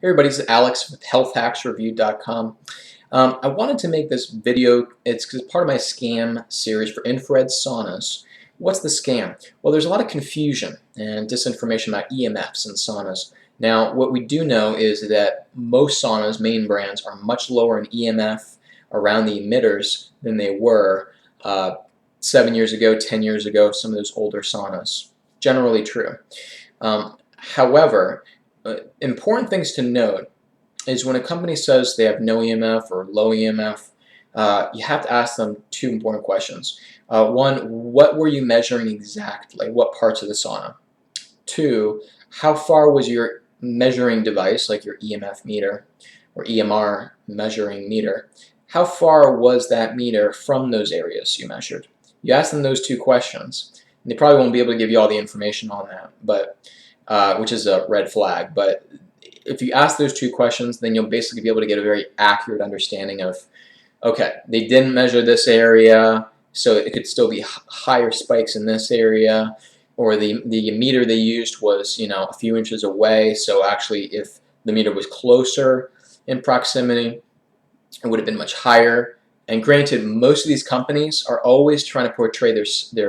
Hey everybody, this is Alex with healthhacksreview.com. I wanted to make this video, it's because part of my scam series for infrared saunas. What's the scam? Well, there's a lot of confusion and disinformation about EMFs and saunas. Now, what we do know is that most saunas, main brands, are much lower in EMF around the emitters than they were 7 years ago, 10 years ago, some of those older saunas. Generally true. However, important things to note is when a company says they have no EMF or low EMF, you have to ask them two important questions. One, what were you measuring exactly? What parts of the sauna? Two, how far was your measuring device, like your EMF meter or EMR measuring meter, how far was that meter from those areas you measured? You ask them those two questions, and they probably won't be able to give you all the information on that, but which is a red flag. But if you ask those two questions, then you'll basically be able to get a very accurate understanding of, okay, they didn't measure this area, so it could still be higher spikes in this area, or the meter they used was, a few inches away, so actually if the meter was closer in proximity, it would have been much higher. And granted, most of these companies are always trying to portray their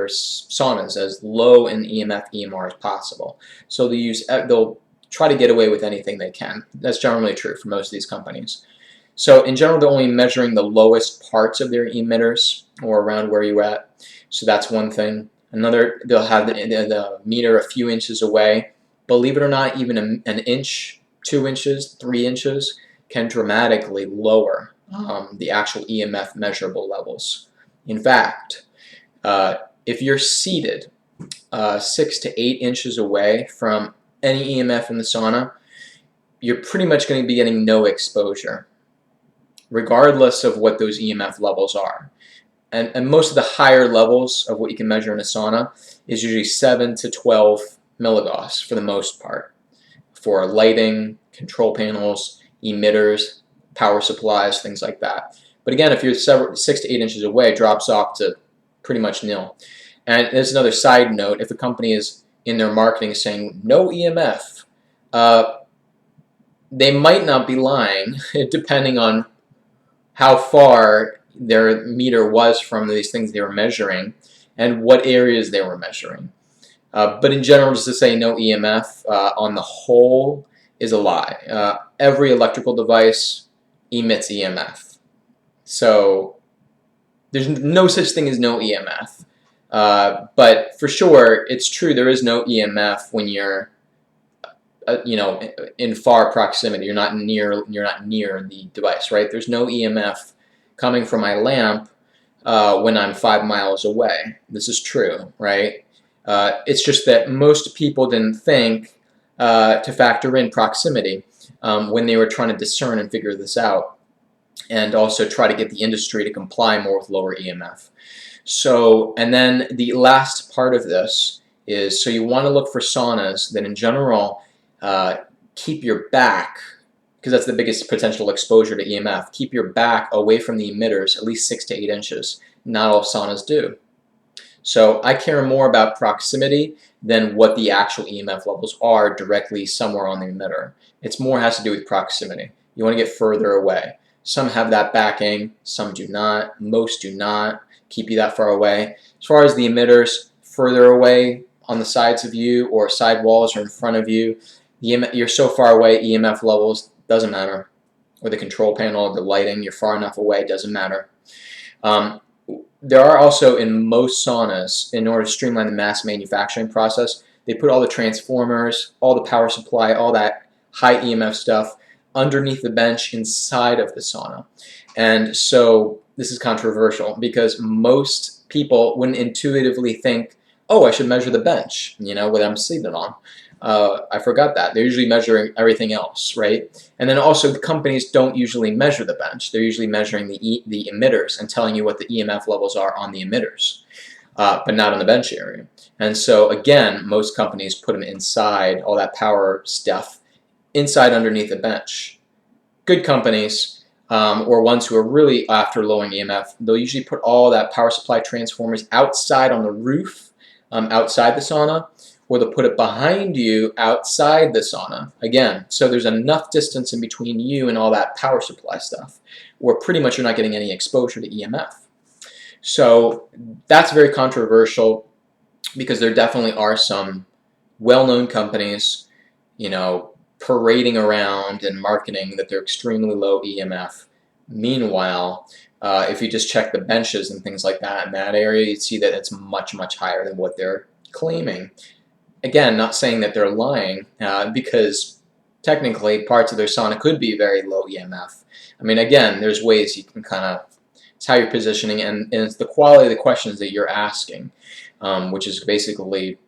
saunas as low in EMF, EMR as possible. So they'll try to get away with anything they can. That's generally true for most of these companies. So in general, they're only measuring the lowest parts of their emitters or around where you're at. So that's one thing. Another, they'll have the meter a few inches away. Believe it or not, even an inch, 2 inches, 3 inches can dramatically lower the actual EMF measurable levels. In fact, if you're seated 6 to 8 inches away from any EMF in the sauna, you're pretty much going to be getting no exposure, regardless of what those EMF levels are. And most of the higher levels of what you can measure in a sauna is usually 7 to 12 milligauss for the most part, for lighting, control panels, emitters, power supplies, things like that. But again, if you're 6 to 8 inches away, it drops off to pretty much nil. And there's another side note: if a company is in their marketing saying no EMF, they might not be lying, depending on how far their meter was from these things they were measuring and what areas they were measuring. But in general, just to say no EMF on the whole is a lie. Every electrical device emits EMF. So there's no such thing as no EMF. But for sure, it's true there is no EMF when you're in far proximity. You're not near the device, right? There's no EMF coming from my lamp when I'm 5 miles away. This is true, right? It's just that most people didn't think to factor in proximity when they were trying to discern and figure this out, and also try to get the industry to comply more with lower EMF. So, and then the last part of this is, so you want to look for saunas that in general keep your back, because that's the biggest potential exposure to EMF, keep your back away from the emitters at least 6 to 8 inches. Not all saunas do. So I care more about proximity than what the actual EMF levels are directly somewhere on the emitter. It's more has to do with proximity. You want to get further away. Some have that backing, some do not. Most do not keep you that far away. As far as the emitters, further away on the sides of you or side walls or in front of you, you're so far away, EMF levels doesn't matter. Or the control panel, the lighting, you're far enough away, doesn't matter. There are also, in most saunas, in order to streamline the mass manufacturing process, they put all the transformers, all the power supply, all that high EMF stuff underneath the bench inside of the sauna. And so this is controversial because most people wouldn't intuitively think, oh, I should measure the bench, what I'm seated on. I forgot that. They're usually measuring everything else, right? And then also the companies don't usually measure the bench. They're usually measuring the emitters and telling you what the EMF levels are on the emitters, but not on the bench area. And so again, most companies put them inside, all that power stuff, inside underneath the bench. Good companies, or ones who are really after lowering EMF, they'll usually put all that power supply transformers outside on the roof, outside the sauna, or they'll put it behind you outside the sauna. Again, so there's enough distance in between you and all that power supply stuff, where pretty much you're not getting any exposure to EMF. So that's very controversial, because there definitely are some well-known companies, parading around and marketing that they're extremely low EMF. Meanwhile, if you just check the benches and things like that in that area, you'd see that it's much, much higher than what they're claiming. Again, not saying that they're lying, because technically parts of their sauna could be very low EMF. I mean, again, there's ways you can kind of, it's how you're positioning, and it's the quality of the questions that you're asking, which is basically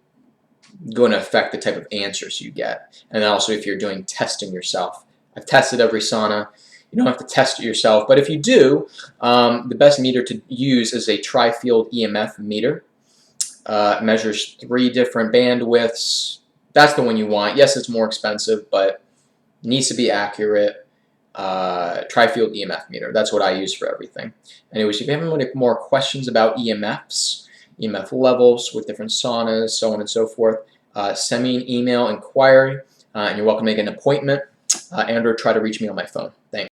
going to affect the type of answers you get. And also if you're doing testing yourself. I've tested every sauna. You don't have to test it yourself, but if you do, the best meter to use is a tri-field EMF meter. It measures 3 different bandwidths. That's the one you want. Yes, it's more expensive, but it needs to be accurate. Tri-field EMF meter. That's what I use for everything. Anyways, if you have any more questions about EMFs, EMF levels with different saunas, so on and so forth, send me an email inquiry, and you're welcome to make an appointment and or try to reach me on my phone. Thanks.